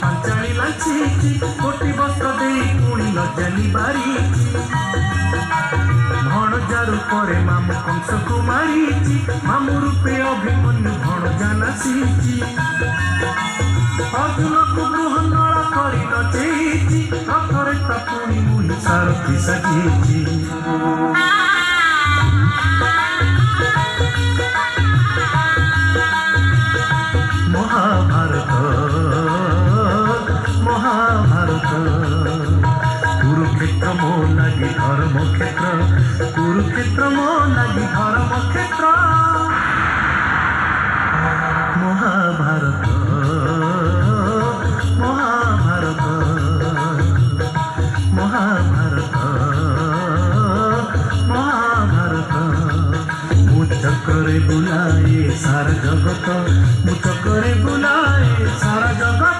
ପାଞ୍ଚାଳି ଲାଞ୍ଚିଛି କୋଟି ବସ୍ତ୍ର ଦେଇ ପୁଣି ଲଜାଲି ବାରିଛି ଭଣଜା ରୂପରେ ମାମୁ କଂସକୁ ମାରିଛି ମାମୁ ରୂପେ ଅଭିମନ୍ୟୁ ଭଣଜା ନାଚିଛି ଅର୍ଜୁନକୁ ବୃହନ୍ନଳ କରି ନଚେଇଛି ରଥରେ ତା ପୁଣି ମୁନି ସାରଥି ସାଜିଛି महाभारत महाभारत कुरुक्षेत्र मो लगी धर्म क्षेत्र कुरुक्षेत्र मो लगी धर्म क्षेत्र महाभारत महाभारत महाभारत महाभारत मुचक्रे बुलाए सारा जगत मुचक्रे बुलाए सारा जगत